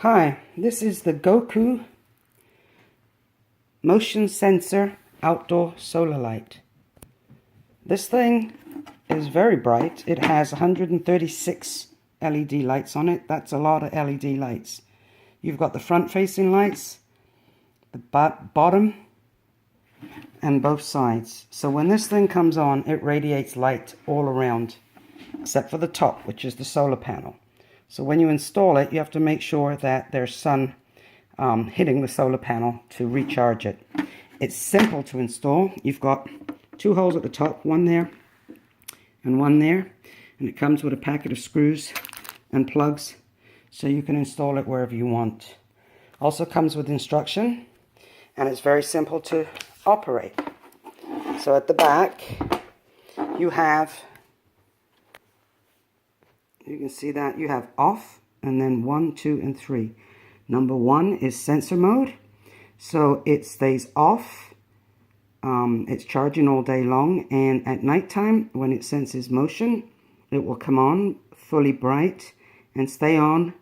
Hi, this is the GOKU motion sensor outdoor solar light. This thing is very bright. It has 136 LED lights on it. That's a lot of LED lights. You've got the front facing lights, the bottom, and both sides. So when this thing comes on, it radiates light all around, except for the top, which is the solar panel. So when you install it, you have to make sure that there's sun hitting the solar panel to recharge it. It's simple to install. You've got two holes at the top, one there and one there. And it comes with a packet of screws and plugs, so you can install it wherever you want. Also comes with instruction, and it's very simple to operate. So at the back, you have, you can see that you have off, and then 1, 2, and 3. Number 1 is sensor mode, so it stays off. It's charging all day long, and at nighttime, when it senses motion, it will come on fully bright and stay on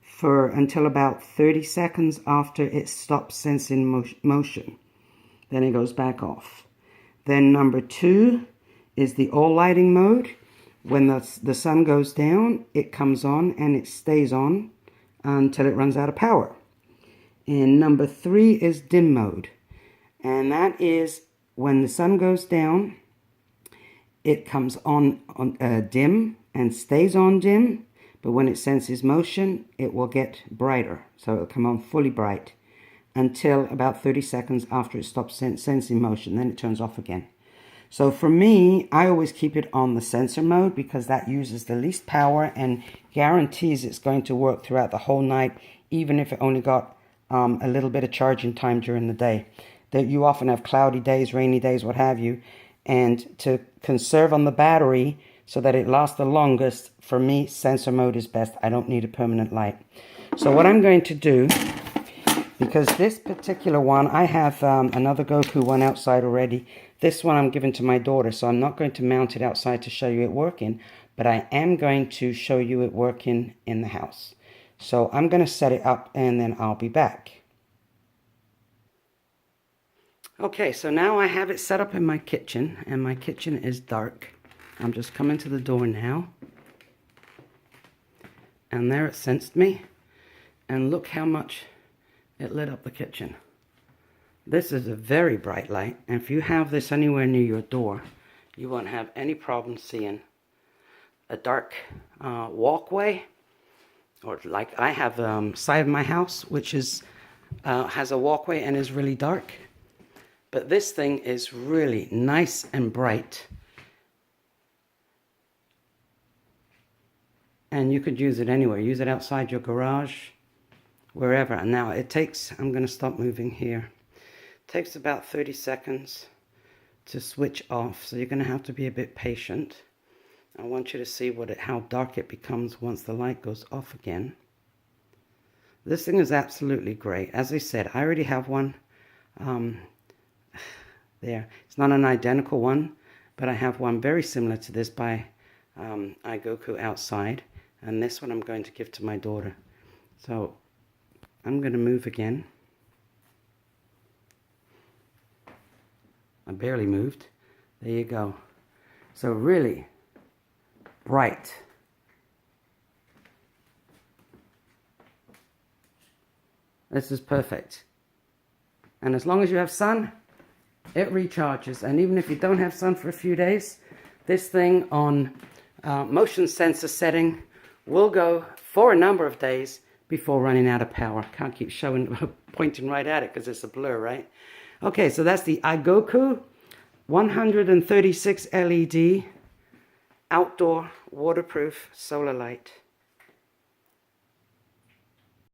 for until about 30 seconds after it stops sensing motion. Then it goes back off. Then number 2 is the all lighting mode. When the sun goes down, it comes on and it stays on until it runs out of power. And number 3 is dim mode. And that is when the sun goes down, it comes on dim and stays on dim. But when it senses motion, it will get brighter. So it'll come on fully bright until about 30 seconds after it stops sensing motion. Then it turns off again. So for me, I always keep it on the sensor mode because that uses the least power and guarantees it's going to work throughout the whole night, even if it only got a little bit of charging time during the day. That you often have cloudy days, rainy days, what have you. And to conserve on the battery so that it lasts the longest, for me, sensor mode is best. I don't need a permanent light. So what I'm going to do, because this particular one, I have another GOKU one outside already. This one I'm giving to my daughter, so I'm not going to mount it outside to show you it working, but I am going to show you it working in the house. So I'm going to set it up and then I'll be back. Okay, so now I have it set up in my kitchen, and my kitchen is dark. I'm just coming to the door now. And there it sensed me. And look how much it lit up the kitchen. This is a very bright light, and if you have this anywhere near your door, you won't have any problem seeing a dark walkway, or like I have side of my house, which is has a walkway and is really dark. But this thing is really nice and bright, and you could use it anywhere. Use it outside your garage, wherever. And now it takes, I'm going to stop moving here. It takes about 30 seconds to switch off, so you're going to have to be a bit patient. I want you to see how dark it becomes once the light goes off again. This thing is absolutely great. As I said, I already have one there. It's not an identical one, but I have one very similar to this by GOKU outside, and this one I'm going to give to my daughter. So I'm going to move again. I barely moved. There you go. So really bright. This is perfect. And as long as you have sun, it recharges. And even if you don't have sun for a few days, this thing on motion sensor setting will go for a number of days before running out of power. Can't keep pointing right at it because it's a blur, right? Okay, so that's the GOKU 136 LED outdoor waterproof solar light.